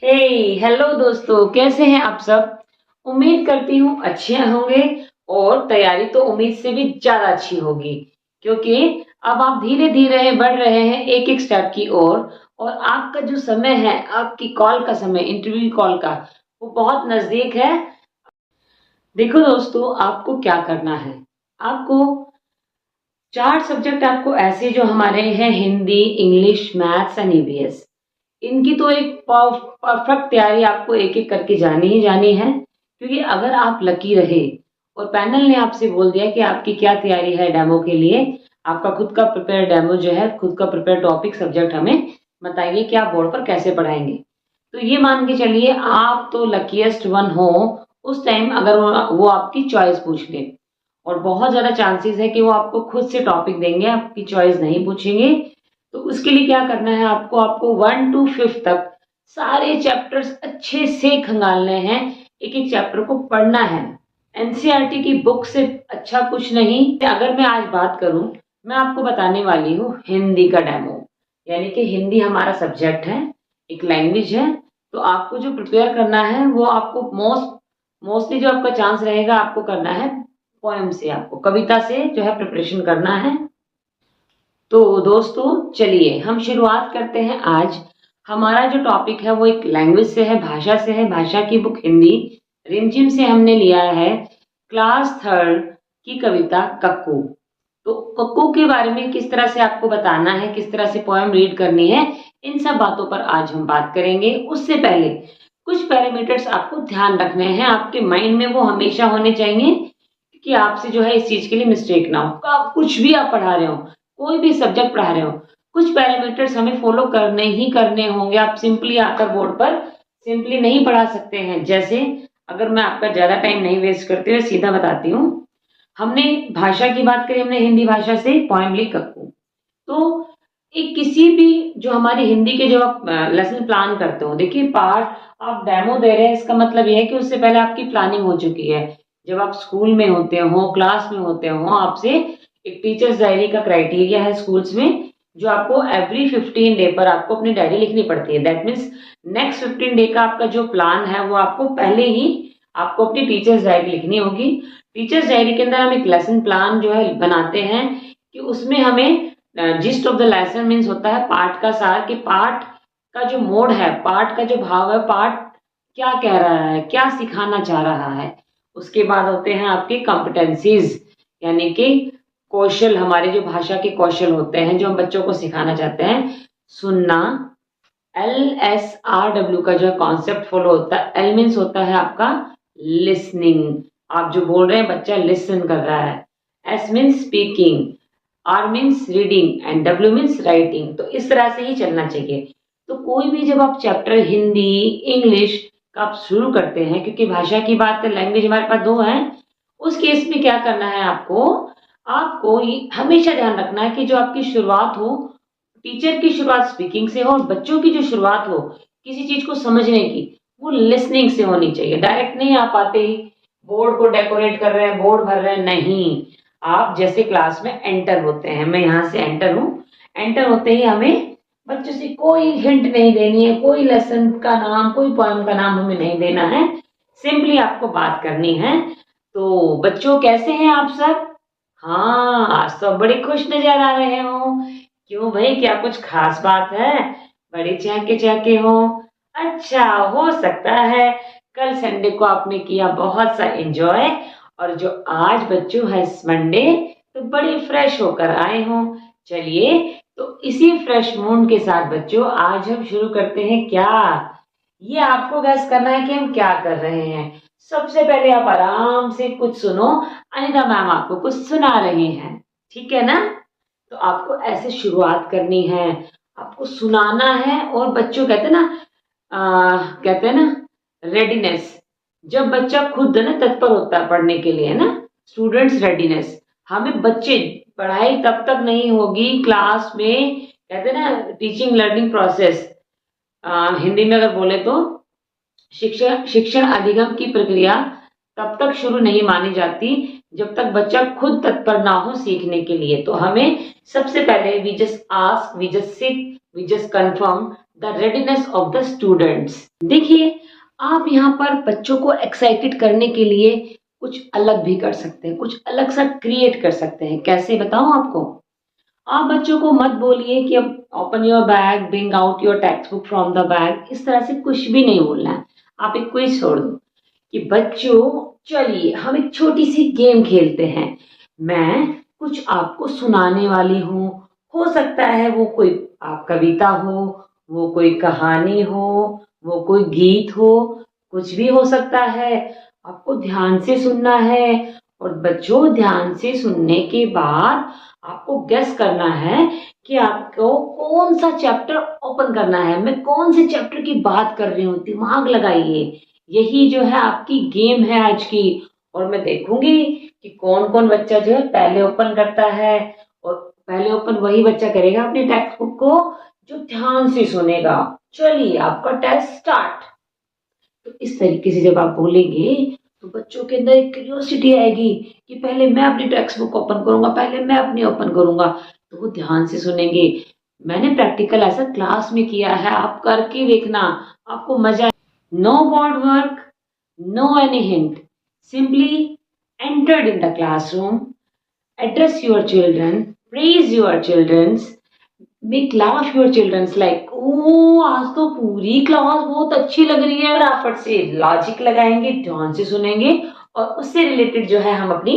हे hello दोस्तों, कैसे हैं आप सब। उम्मीद करती हूँ अच्छे होंगे और तैयारी तो उम्मीद से भी ज्यादा अच्छी होगी, क्योंकि अब आप धीरे धीरे बढ़ रहे हैं एक एक स्टेप की ओर। और आपका जो समय है, आपकी कॉल का समय, इंटरव्यू कॉल का, वो बहुत नजदीक है। देखो दोस्तों, आपको क्या करना है। आपको चार सब्जेक्ट आपको ऐसे जो हमारे हैं, Hindi, English, maths and EVS, इनकी तो एक परफेक्ट तैयारी आपको एक एक करके जानी ही जानी है। क्योंकि अगर आप लकी रहे और पैनल ने आपसे बोल दिया कि आपकी क्या तैयारी है डेमो के लिए, आपका खुद का प्रिपेयर डेमो जो है, खुद का प्रिपेयर टॉपिक सब्जेक्ट हमें बताइए कि आप बोर्ड पर कैसे पढ़ाएंगे, तो ये मान के चलिए आप तो लकीएस्ट वन हो उस टाइम अगर वो आपकी चॉइस पूछ ले। और बहुत ज्यादा चांसेस है कि वो आपको खुद से टॉपिक देंगे, आपकी चॉइस नहीं पूछेंगे। तो उसके लिए क्या करना है, आपको आपको 1 to 5 तक सारे चैप्टर्स अच्छे से खंगालने हैं। एक एक चैप्टर को पढ़ना है। एनसीईआरटी की बुक से अच्छा कुछ नहीं। अगर मैं आज बात करूं, मैं आपको बताने वाली हूँ हिंदी का डेमो। यानी कि हिंदी हमारा सब्जेक्ट है, एक लैंग्वेज है। तो आपको जो प्रिपेयर करना है वो आपको मोस्टली जो आपका चांस रहेगा, आपको करना है पोएम से, आपको कविता से जो है प्रिपरेशन करना है। तो दोस्तों चलिए हम शुरुआत करते हैं। आज हमारा जो टॉपिक है वो एक लैंग्वेज से है, भाषा से है। भाषा की बुक हिंदी रिमझिम से हमने लिया है क्लास थर्ड की कविता कक्कू। तो कक्कू के बारे में किस तरह से आपको बताना है, किस तरह से पोएम रीड करनी है, इन सब बातों पर आज हम बात करेंगे। उससे पहले कुछ पैरामीटर्स आपको ध्यान रखने हैं, आपके माइंड में वो हमेशा होने चाहिए कि आपसे जो है इस चीज के लिए मिस्टेक ना हो। आप कुछ भी आप पढ़ा रहे हो, कोई भी सब्जेक्ट पढ़ा रहे हो, कुछ पैरामीटर्स हमें फॉलो करने ही करने होंगे। आप सिंपली आकर बोर्ड पर सिंपली नहीं पढ़ा सकते हैं। जैसे अगर मैं आपका ज्यादा टाइम नहीं वेस्ट करते हुए सीधा बताती हूँ, हमने भाषा की बात करी, हमने हिंदी भाषा से पोएम ली कक्कू। तो एक किसी भी जो हमारी हिंदी के जो आप लेसन प्लान करते हो, देखिए पार्ट आप डेमो दे रहे हैं, इसका मतलब यह है कि उससे पहले आपकी प्लानिंग हो चुकी है। जब आप स्कूल में होते हो, क्लास में होते हो, आपसे एक टीचर्स डायरी का क्राइटेरिया है स्कूल्स में, जो आपको एवरी 15 डे पर आपको अपनी डायरी लिखनी पड़ती है। दैट मीन्स नेक्स्ट 15 डे का आपका जो प्लान है वो आपको पहले ही आपको अपनी टीचर्स डायरी लिखनी होगी। टीचर्स डायरी के अंदर हम एक लेसन प्लान जो है बनाते हैं कि उसमें हमें gist of the lesson means होता है पाठ का सार, कि पाठ का जो मोड है, पाठ का जो भाव है, पाठ क्या कह रहा है, क्या सिखाना चाह रहा है। उसके बाद होते हैं आपके कॉम्पिटेंसीज, यानी कि कौशल, हमारे जो भाषा के कौशल होते हैं जो हम बच्चों को सिखाना चाहते हैं। सुनना, LSRW का जो कॉन्सेप्ट फॉलो होता है। एल मीन्स होता है आपका लिसनिंग, आप जो बोल रहे हैं बच्चा लिसन कर रहा है। S means speaking, R means reading and W means writing. तो इस तरह से ही चलना चाहिए। तो कोई भी जब आप चैप्टर हिंदी, इंग्लिश का आप शुरू करते हैं, क्योंकि भाषा की बात है, लैंग्वेज हमारे पास दो है, उस केस में क्या करना है आपको, आपको हमेशा ध्यान रखना है कि जो आपकी शुरुआत हो, टीचर की शुरुआत स्पीकिंग से हो, और बच्चों की जो शुरुआत हो किसी चीज को समझने की, वो लिसनिंग से होनी चाहिए। डायरेक्ट नहीं आप आते ही बोर्ड को डेकोरेट कर रहे हैं, बोर्ड भर रहे हैं, नहीं। आप जैसे क्लास में एंटर होते हैं, मैं यहाँ से एंटर हूँ, एंटर होते ही हमें बच्चों से कोई हिंट नहीं देनी है, कोई लेसन का नाम, कोई पोएम का नाम हमें नहीं देना है। सिंपली आपको बात करनी है। तो बच्चों कैसे हैं आप सब। हाँ, आज तो बड़े खुश नजर आ रहे हो। क्यों भाई, क्या कुछ खास बात है, बड़े चहके चहके हो। अच्छा, हो सकता है कल संडे को आपने किया बहुत सा एंजॉय, और जो आज बच्चों है मंडे, तो बड़े फ्रेश होकर आए हो। चलिए, तो इसी फ्रेश मूड के साथ बच्चों आज हम शुरू करते हैं। क्या ये आपको गैस करना है कि हम क्या कर रहे हैं। सबसे पहले आप आराम से कुछ सुनो, अनिता मैम आपको कुछ सुना रही हैं, ठीक है ना। तो आपको ऐसे शुरुआत करनी है, आपको सुनाना है। और बच्चों कहते हैं ना, कहते हैं ना रेडीनेस, जब बच्चा खुद ना तत्पर होता है पढ़ने के लिए ना, स्टूडेंट्स रेडीनेस। हमें बच्चे, पढ़ाई तब तक नहीं होगी क्लास में, कहते हैं ना टीचिंग लर्निंग प्रोसेस, हिंदी में अगर बोले तो शिक्षण शिक्षण अधिगम की प्रक्रिया तब तक शुरू नहीं मानी जाती जब तक बच्चा खुद तत्पर ना हो सीखने के लिए। तो हमें सबसे पहले we just ask, we just sit, we just confirm, the readiness of the students. देखिए, आप यहाँ पर बच्चों को एक्साइटेड करने के लिए कुछ अलग भी कर सकते हैं, कुछ अलग सा क्रिएट कर सकते हैं। कैसे बताऊं आपको? आप बच्चों को मत बोलिए कि अब open your bag, bring out your text book from the bag, इस तरह से कुछ भी नहीं बोलना है। आप एक क्विज छोड़ दो कि बच्चों चलिए हम एक छोटी सी गेम खेलते हैं, मैं कुछ आपको सुनाने वाली हूँ। हो सकता है वो कोई आप कविता हो, वो कोई कहानी हो, वो कोई गीत हो, कुछ भी हो सकता है। आपको ध्यान से सुनना है और बच्चों ध्यान से सुनने के बाद आपको गेस करना है कि आपको कौन सा चैप्टर ओपन करना है, मैं कौन से चैप्टर की बात कर रही हूँ। दिमाग लगाइए, यही जो है आपकी गेम है आज की। और मैं देखूंगी कि कौन कौन बच्चा जो है पहले ओपन करता है, और पहले ओपन वही बच्चा करेगा अपने टेक्स्ट बुक को जो ध्यान से सुनेगा। चलिए आपका टेस्ट स्टार्ट। तो इस तरीके से जब आप बोलेंगे तो बच्चों के अंदर एक क्यूरियोसिटी आएगी कि पहले मैं अपनी टेक्स्ट बुक ओपन करूंगा, पहले मैं अपनी ओपन करूंगा। तो वो ध्यान से सुनेंगे। मैंने प्रैक्टिकल ऐसा क्लास में किया है, आप करके देखना, आपको मजा। No board work, no any hint, simply entered in the classroom, address your children, praise your children, make laugh your children like ओ आज तो पूरी क्लास बहुत अच्छी लग रही है। फटाफट से लॉजिक लगाएंगे, ध्यान से सुनेंगे और उससे रिलेटेड जो है हम अपनी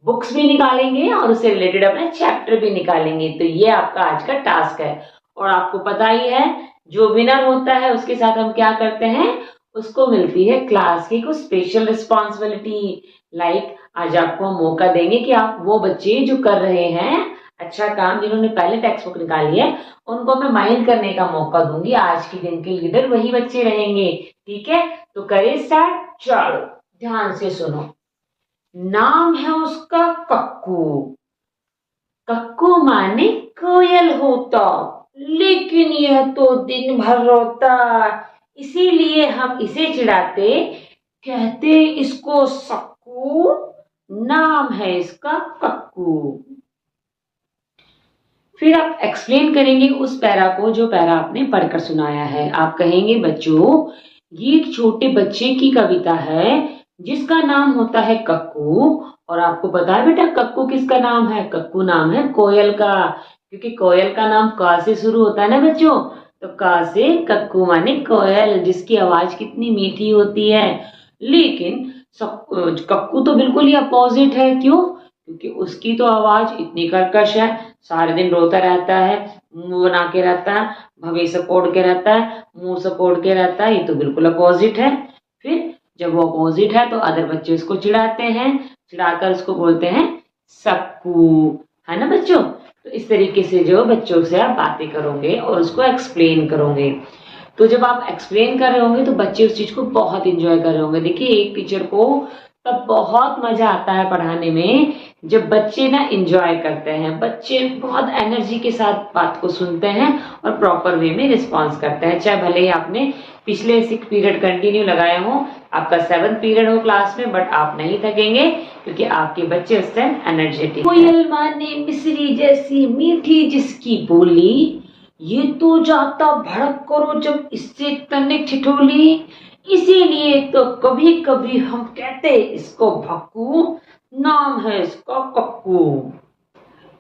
बुक्स भी निकालेंगे और उससे रिलेटेड अपने चैप्टर भी निकालेंगे। तो ये आपका आज का टास्क है। और आपको पता ही है जो विनर होता है उसके साथ हम क्या करते हैं, उसको मिलती है क्लास की कुछ स्पेशल रिस्पॉन्सिबिलिटी। लाइक आज आपको मौका देंगे कि आप वो बच्चे जो कर रहे हैं अच्छा काम, जिन्होंने पहले टेक्स्ट बुक निकाली है, उनको मैं माइंड करने का मौका दूंगी। आज के दिन के लीडर वही बच्चे रहेंगे। ठीक है, तो करें स्टार्ट। चलो ध्यान से सुनो। नाम है उसका कक्कू। कक्कू माने कोयल होता, लेकिन यह तो दिन भर रोता, इसीलिए हम इसे चिढ़ाते, कहते इसको सक्कू, नाम है इसका कक्कू। फिर आप एक्सप्लेन करेंगे उस पैरा को जो पैरा आपने पढ़कर सुनाया है। आप कहेंगे बच्चों ये एक छोटे बच्चे की कविता है जिसका नाम होता है कक्कू। और आपको पता है बेटा कक्कू किसका नाम है? कक्कू नाम है कोयल का, क्योंकि कोयल का नाम का से शुरू होता है ना बच्चों। तो का से कक्कू माने कोयल, जिसकी आवाज कितनी मीठी होती है। लेकिन कक्कू तो बिल्कुल ही अपोजिट है। क्यों? क्योंकि उसकी तो आवाज इतनी कर्कश है, सारे दिन रोता रहता है, मुंह बना के रहता है, भवें सपोड़ के रहता है, मुंह सपोड़ के रहता है। ये तो बिल्कुल अपोजिट है। फिर जब वो अपोजिट है तो अदर बच्चे उसको चिढ़ाते हैं, चिढ़ाकर उसको बोलते हैं सक्कू, है ना बच्चों। तो इस तरीके से जो बच्चों से आप बातें करोगे और उसको एक्सप्लेन करोगे, तो जब आप एक्सप्लेन कर रहे होंगे तो बच्चे उस चीज को बहुत इंजॉय कर रहे होंगे। देखिए एक टीचर को तब बहुत मजा आता है पढ़ाने में जब बच्चे ना इंजॉय करते हैं, बच्चे बहुत एनर्जी के साथ बात को सुनते हैं और प्रॉपर वे में रिस्पॉन्स करते हैं। चाहे भले ही आपने पिछले 6 पीरियड कंटिन्यू लगाए हो, आपका 7th पीरियड हो क्लास में, बट आप नहीं थकेंगे क्योंकि आपके बच्चे उस टाइम एनर्जेटिक। कोयल माने मिश्री जैसी मीठी जिसकी बोली, ये तो जाता भड़क करो जब इससे तनिक ठिठोली, इसीलिए तो कभी कभी हम कहते इसको भक्कू, नाम है इसका कक्कू।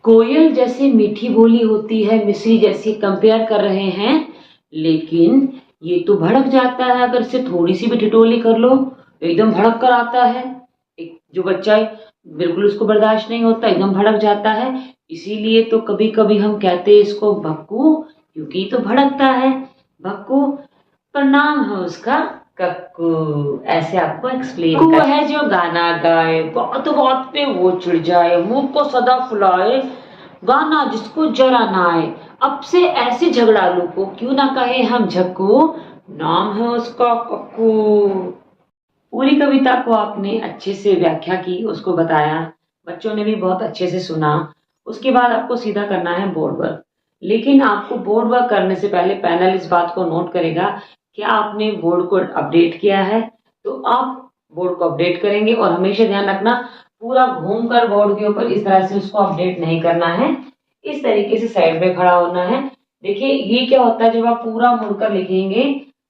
कोयल जैसे मीठी बोली होती है, मिश्री जैसी कंपेयर कर रहे हैं, लेकिन ये तो भड़क जाता है अगर इसे थोड़ी सी भी ठिठोली कर लो, एकदम भड़क कर आता है। एक जो बच्चा है बिल्कुल उसको बर्दाश्त नहीं होता, एकदम भड़क जाता है। इसीलिए तो कभी कभी हम कहते हैं इसको भक्कू, क्योंकि तो भड़कता है भक्कू, पर नाम है उसका कक्कू। ऐसे आपको एक्सप्लेन कर। वो है जो गाना गाए, बात बात पे वो चिढ़ जाए, मुंह को सदा फुलाए, गाना जिसको जरा ना आए, अब से ऐसे झगड़ालू को क्यों ना कहे हम झक्कू, नाम है उसका कक्कू। पूरी कविता को आपने अच्छे से व्याख्या की, उसको बताया, बच्चों ने भी बहुत अच्छे से सुना। उसके बाद आपको सीधा करना है बोर्ड वर्क। लेकिन आपको बोर्ड वर्क करने से पहले पैनल इस बात को नोट करेगा कि आपने बोर्ड को अपडेट किया है। तो आप बोर्ड को अपडेट करेंगे और हमेशा ध्यान रखना पूरा घूमकर बोर्ड के ऊपर इस तरह से उसको अपडेट नहीं करना है। इस तरीके से साइड में खड़ा होना है देखिए ये क्या होता है, जब आप पूरा मुड़कर लिखेंगे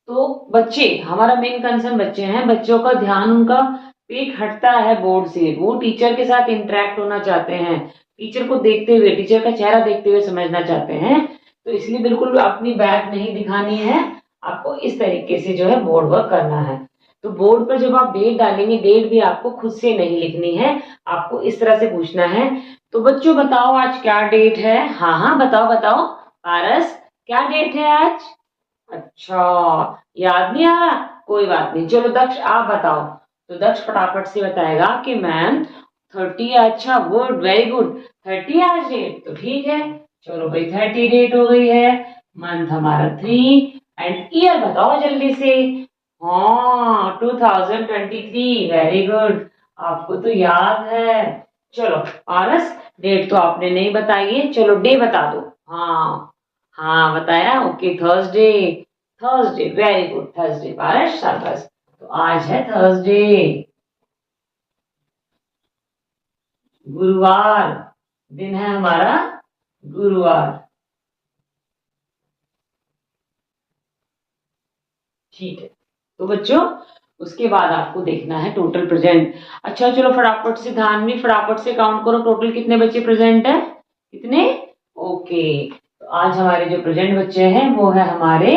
तो बच्चे, हमारा मेन कंसर्न बच्चे हैं, बच्चों का ध्यान, उनका पेट हटता है बोर्ड से, वो टीचर के साथ इंटरेक्ट होना चाहते हैं, टीचर को देखते हुए, टीचर का चेहरा देखते हुए समझना चाहते हैं। तो इसलिए बिल्कुल अपनी बैक नहीं दिखानी है, आपको इस तरीके से जो है बोर्ड वर्क करना है। तो बोर्ड पर जब आप डेट डालेंगे, डेट भी आपको खुद से नहीं लिखनी है, आपको इस तरह से पूछना है। तो बच्चों बताओ आज क्या डेट है? हाँ हाँ बताओ बताओ। पारस, क्या डेट है आज? अच्छा, याद नहीं आ रहा, कोई बात नहीं। चलो दक्ष आप बताओ। तो दक्ष फटाफट से बताएगा कि मैम 30। अच्छा, गुड, वेरी गुड। 30 आज डेट, तो ठीक है। चलो भाई 30 डेट हो गई है। मंथ हमारा 3 एंड ईयर बताओ जल्दी से। हाँ 2023, वेरी गुड, आपको तो याद है। चलो पारस, डेट तो आपने नहीं बताई है, चलो डे बता दो। हाँ हाँ बताया, okay Thursday. Thursday, very good, Thursday Paras, शाबाश। तो आज है थर्सडे, गुरुवार, दिन है हमारा गुरुवार। ठीक है, तो बच्चों उसके बाद आपको देखना है टोटल प्रेजेंट। अच्छा चलो फटाफट से, ध्यान में फटाफट से काउंट करो, टोटल कितने बच्चे प्रेजेंट है? कितने? ओके, तो आज हमारे जो प्रेजेंट बच्चे हैं वो है हमारे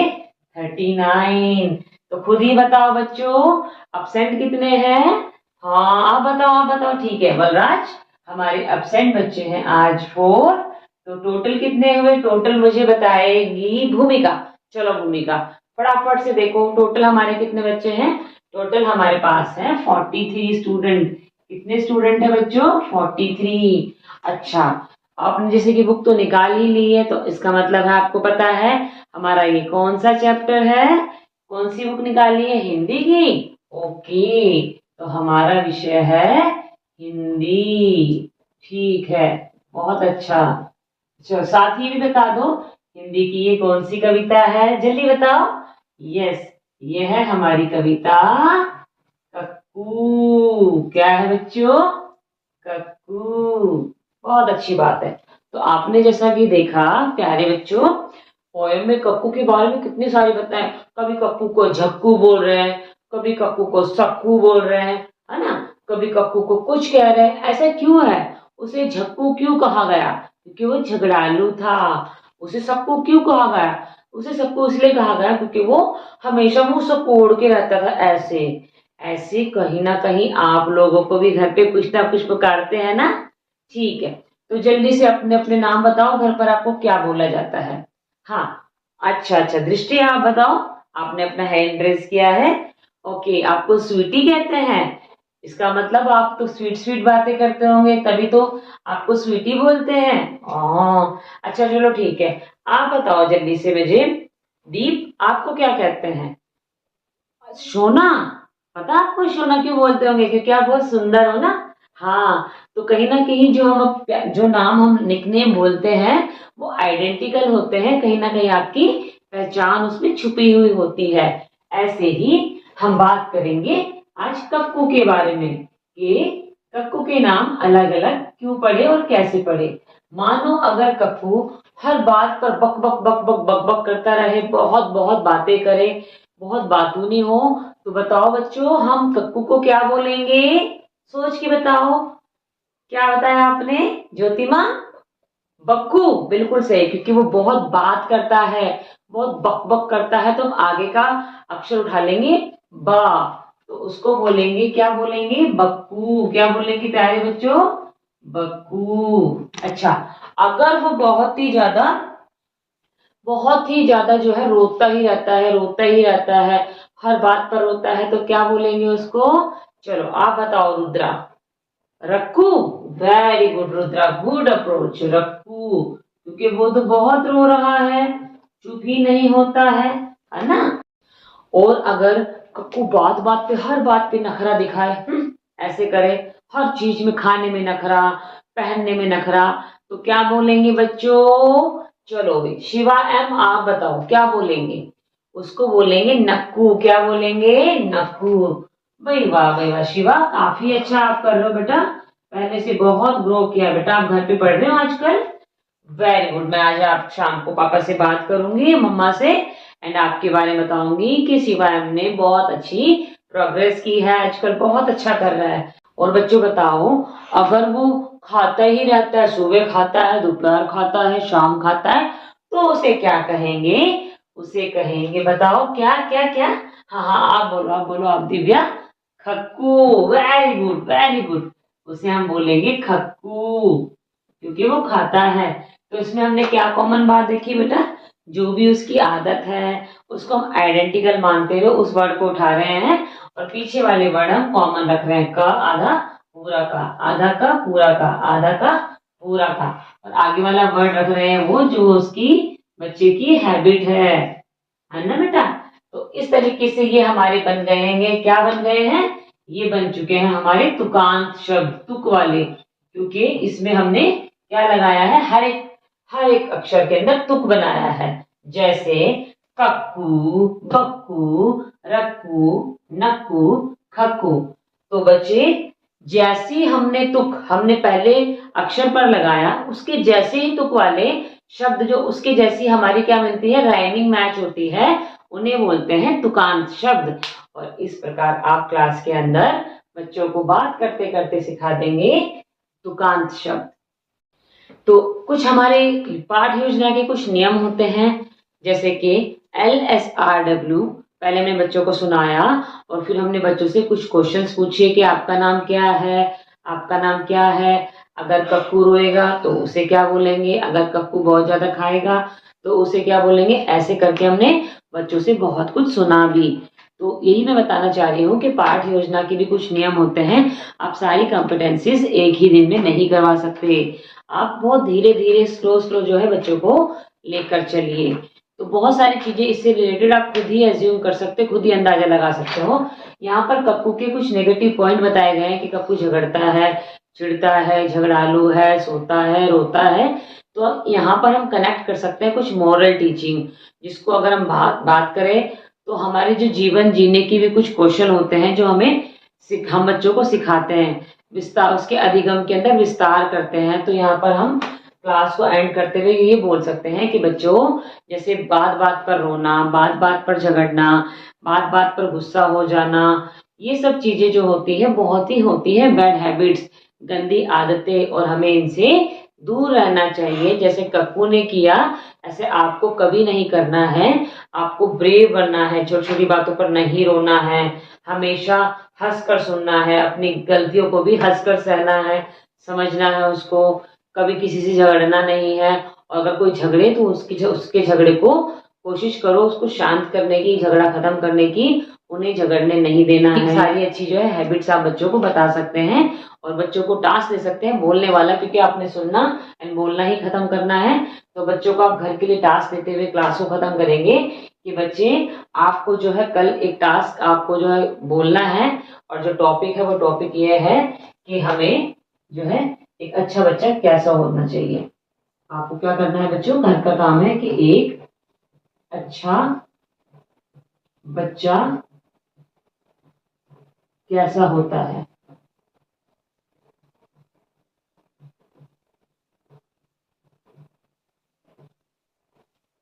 39। तो खुद ही बताओ बच्चों, अब्सेंट कितने हैं? हाँ आप बताओ, ठीक है बलराज, हमारे अब्सेंट बच्चे हैं आज 4। तो टोटल कितने हुए? टोटल मुझे बताएगी भूमिका। चलो भूमिका फटाफट से देखो, टोटल हमारे कितने बच्चे हैं? टोटल हमारे पास है 43 स्टूडेंट। कितने स्टूडेंट है बच्चों? 43। अच्छा, आपने जैसे कि बुक तो निकाल ही ली है, तो इसका मतलब है आपको पता है हमारा ये कौन सा चैप्टर है, कौन सी बुक निकाली है? हिंदी की। ओके, तो हमारा विषय है हिंदी। ठीक है, बहुत अच्छा। चलो साथ ही भी बता दो, हिंदी की ये कौन सी कविता है, जल्दी बताओ। यस, ये है हमारी कविता कक्कू। क्या है बच्चों? कक्कू। बहुत अच्छी बात है। तो आपने जैसा कि देखा प्यारे बच्चों, पोएम में कक्कू के बारे में कितनी सारी बताएं। कभी कक्कू को झक्कू बोल रहे हैं, कभी कक्कू को सक्कू बोल रहे हैं, है ना, कभी कक्कू को कुछ कह रहे हैं। ऐसा क्यों है? उसे झक्कू क्यों कहा गया? क्योंकि वो झगड़ालू था। उसे सक्कू क्यों कहा गया? उसे सक्कू इसलिए कहा गया क्योंकि वो हमेशा मुंह सकोड़ के रहता था, ऐसे ऐसे। कहीं ना कहीं आप लोगों को भी घर पे कुछ ना कुछ पुकारते हैं ना। ठीक है, तो जल्दी से अपने अपने नाम बताओ, घर पर आपको क्या बोला जाता है? हाँ, अच्छा अच्छा, दृष्टि आप बताओ, आपने अपना हैंड रेज किया है। ओके, आपको स्वीटी कहते हैं, इसका मतलब आप तो स्वीट स्वीट बातें करते होंगे, तभी तो आपको स्वीटी बोलते हैं। अच्छा चलो ठीक है, आप बताओ जल्दी से मुझे, दीप आपको क्या कहते हैं? सोना। पता आपको सोना क्यों बोलते होंगे? क्योंकि आप बहुत सुंदर हो ना। हाँ, तो कहीं ना कहीं जो नाम हम निकनेम बोलते हैं वो आइडेंटिकल होते हैं, कहीं ना कहीं आपकी पहचान उसमें छुपी हुई होती है। ऐसे ही हम बात करेंगे आज कक्कू के बारे में, कि कक्कू के नाम अलग अलग क्यों पड़े और कैसे पड़े। मानो अगर कक्कू हर बात पर बक बक बक बक बक बक करता रहे, बहुत बहुत बातें करे, बहुत बातूनी हो, तो बताओ बच्चों हम कक्कू को क्या बोलेंगे? सोच के बताओ। क्या बताया आपने ज्योतिमा? बक्कू, बिल्कुल सही, क्योंकि वो बहुत बात करता है, बहुत बक बक करता है। तो हम आगे का अक्षर उठा लेंगे बा, तो उसको बोलेंगे, क्या बोलेंगे? बक्कू। क्या बोलेंगे प्यारे बच्चों? बक्कू। अच्छा, अगर वो बहुत ही ज्यादा जो है रोता ही रहता है, रोता ही रहता है, हर बात पर रोता है, तो क्या बोलेंगे उसको? चलो आप बताओ Rudra. Rakku, very good Rudra, good approach, Rakku, क्योंकि वो तो बहुत रो रहा है, चुप ही नहीं होता है ना। और अगर कक्कू बात बात पे, हर बात पे नखरा दिखाए, ऐसे करे, हर चीज में, खाने में नखरा, पहनने में नखरा, तो क्या बोलेंगे बच्चों? चलो भाई शिवा एम आप बताओ क्या बोलेंगे? उसको बोलेंगे नक्कू। क्या बोलेंगे? नक्कू। भाई वाह शिवा, काफी अच्छा आप कर रहे हो बेटा, पहले से बहुत ग्रो किया बेटा, आप घर पे पढ़ रहे हो आजकल, वेरी गुड। मैं आज आप शाम को पापा से बात करूंगी, मम्मा से, एंड आपके बारे में बताऊंगी कि शिवायम ने बहुत अच्छी प्रोग्रेस की है, आजकल बहुत अच्छा कर रहा है। और बच्चों बताओ, अगर वो खाता ही रहता है, सुबह खाता है, दोपहर खाता है, शाम खाता है, तो उसे क्या कहेंगे? उसे कहेंगे, बताओ क्या क्या क्या? हाँ हाँ, आप बोलो आप Divya. Khakku. Very good, very good. उसे हम बोलेंगे खक्कू, क्योंकि वो खाता है। तो इसमें हमने क्या कॉमन बात देखी बेटा? जो भी उसकी आदत है उसको हम आइडेंटिकल मानते हुए उस वर्ड को उठा रहे हैं, और पीछे वाले वर्ड हम कॉमन रख रहे हैं। क आधा पूरा का, आधा का पूरा का, आधा का पूरा का, और आगे वाला वर्ड रख रहे हैं वो जो उसकी बच्चे की हैबिट है ना बेटा? तो इस तरीके से ये हमारे बन गए हैं। क्या बन गए हैं? ये बन चुके हैं हमारे तुकांत शब्द, तुक वाले, क्योंकि इसमें हमने क्या लगाया है? हर एक अक्षर के अंदर तुक बनाया है। जैसे कक्कू, बक्कू, रक्कू, नक्कू, खक्कू। तो बच्चे, जैसी हमने पहले अक्षर पर लगाया, उसके जैसे ही तुक वाले शब्द जो उसके जैसी हमारी क्या मिलती है, राइमिंग मैच होती है, उन्हें बोलते हैं तुकांत शब्द। और इस प्रकार आप क्लास के अंदर बच्चों को बात करते करते सिखा देंगे तुकांत शब्द। तो कुछ हमारे पाठ योजना के कुछ नियम होते हैं, जैसे कि LSRW। पहले हमने बच्चों को सुनाया और फिर हमने बच्चों से कुछ क्वेश्चंस पूछे कि आपका नाम क्या है, आपका नाम क्या है। अगर कक्कू रोएगा तो उसे क्या बोलेंगे, अगर कक्कू बहुत ज्यादा खाएगा तो उसे क्या बोलेंगे। ऐसे करके हमने बच्चों से बहुत कुछ सुना भी। तो यही मैं बताना चाह रही हूँ कि पाठ योजना के भी कुछ नियम होते हैं। आप सारी कॉम्पिटेंसीज एक ही दिन में नहीं करवा सकते। आप बहुत धीरे धीरे स्लो स्लो जो है बच्चों को लेकर चलिए। तो बहुत सारी चीजें इससे रिलेटेड आप खुद ही एज्यूम कर सकते, खुद ही अंदाजा लगा सकते हो। यहाँ पर कक्कू के कुछ नेगेटिव पॉइंट बताए गए हैं कि कक्कू झगड़ता है, चिढ़ता है, झगड़ालू है, सोता है, रोता है। तो यहाँ पर हम कनेक्ट कर सकते हैं कुछ मॉरल टीचिंग, जिसको अगर हम बात करें तो हमारे जो जीवन जीने की भी कुछ कौशल होते हैं जो हम बच्चों को सिखाते हैं, विस्तार उसके अधिगम के अंदर विस्तार करते हैं। तो यहाँ पर हम क्लास को एंड करते हुए ये बोल सकते हैं कि बच्चों, जैसे बात बात पर रोना, बात बात पर झगड़ना, बात बात पर गुस्सा हो जाना, ये सब चीजें जो होती है बहुत ही होती है बैड हैबिट्स, गंदी आदतें, और हमें इनसे दूर रहना चाहिए। जैसे कक्कू ने किया, ऐसे आपको कभी नहीं करना है। आपको ब्रेव बनना है, छोटी छोटी बातों पर नहीं रोना है, हमेशा हंसकर सुनना है, अपनी गलतियों को भी हंसकर सहना है, समझना है उसको, कभी किसी से झगड़ना नहीं है। और अगर कोई झगड़े तो उसके झगड़े को कोशिश करो उसको शांत करने की, झगड़ा खत्म करने की, उन्हें झगड़ने नहीं देना है। सारी अच्छी जो है हैबिट्स आप बच्चों को बता सकते हैं, और बच्चों को टास्क दे सकते हैं बोलने वाला, क्योंकि आपने सुनना एंड बोलना ही खत्म करना है। तो बच्चों को आप घर के लिए टास्क देते हुए क्लास को खत्म करेंगे कि बच्चे, आपको जो है कल एक टास्क आपको जो है बोलना है, और जो टॉपिक है वो टॉपिक ये है कि हमें जो है एक अच्छा बच्चा कैसा होना चाहिए। आपको क्या करना है बच्चों, घर का काम है कि एक अच्छा बच्चा कैसा होता है।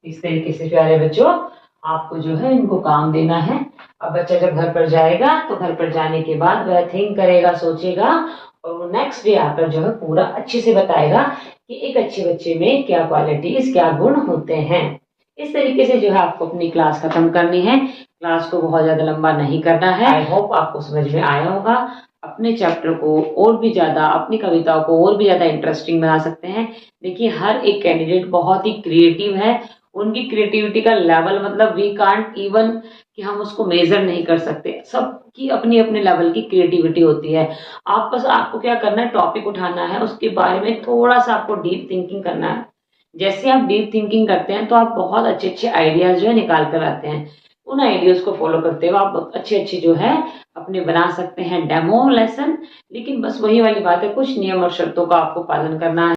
इस तरीके से प्यारे बच्चों आपको जो है इनको काम देना है। अब बच्चा जब घर पर जाएगा तो घर पर जाने के बाद वह थिंक करेगा, सोचेगा, और वो नेक्स्ट डे आकर जो है पूरा अच्छे से बताएगा कि एक अच्छे बच्चे में क्या क्वालिटीज, क्या गुण होते हैं। इस तरीके से जो है आपको अपनी क्लास खत्म करनी है। क्लास को बहुत ज्यादा लंबा नहीं करना है। आई होप आपको समझ में आया होगा। अपने चैप्टर को और भी ज्यादा, अपनी कविताओं को और भी ज्यादा इंटरेस्टिंग बना सकते हैं। देखिए, हर एक कैंडिडेट बहुत ही क्रिएटिव है। उनकी क्रिएटिविटी का लेवल, मतलब वी कांट इवन कि हम उसको मेजर नहीं कर सकते। सबकी अपनी अपने लेवल की क्रिएटिविटी होती है। आप बस, आपको क्या करना है, टॉपिक उठाना है, उसके बारे में थोड़ा सा आपको डीप थिंकिंग करना है। जैसे आप डीप थिंकिंग करते हैं तो आप बहुत अच्छे अच्छे आइडियाज जो है निकाल कर आते हैं। उन आइडियाज को फॉलो करते हुए आप अच्छे अच्छे जो है अपने बना सकते हैं डेमो लेसन। लेकिन बस वही वाली बात है, कुछ नियम और शर्तों का आपको पालन करना है।